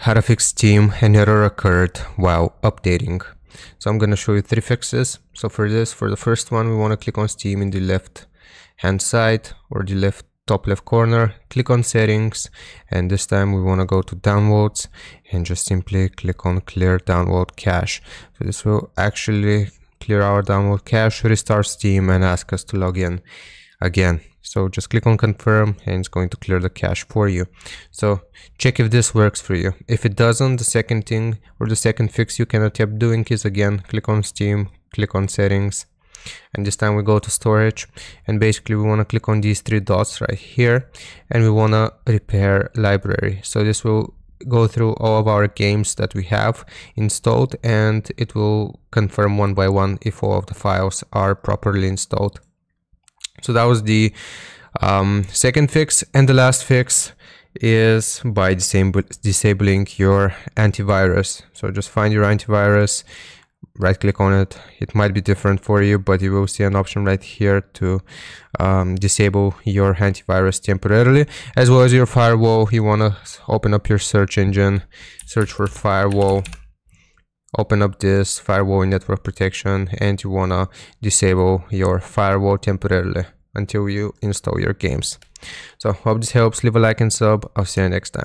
How to fix Steam an error occurred while updating. So I'm gonna show you 3 fixes. So for the first one, we want to click on Steam in the left hand side or the top left corner, click on settings, and this time we want to go to downloads and just simply click on clear download cache. So this will actually clear our download cache, restart Steam, and ask us to log in again. So just click on confirm and it's going to clear the cache for you. So check if this works for you. If it doesn't, the second thing or the second fix you can attempt doing is again click on Steam, click on settings, and this time we go to storage, and basically we want to click on these 3 dots right here and we want to repair library. So this will go through all of our games that we have installed and it will confirm one by one if all of the files are properly installed. So that was the second fix, and the last fix is by disabling your antivirus. So just find your antivirus, right click on it. It might be different for you, but you will see an option right here to disable your antivirus temporarily, as well as your firewall. You want to open up your search engine, search for firewall, open up this firewall and network protection, and you want to disable your firewall temporarily until you install your games. So hope this helps. Leave a like and sub. I'll see you next time.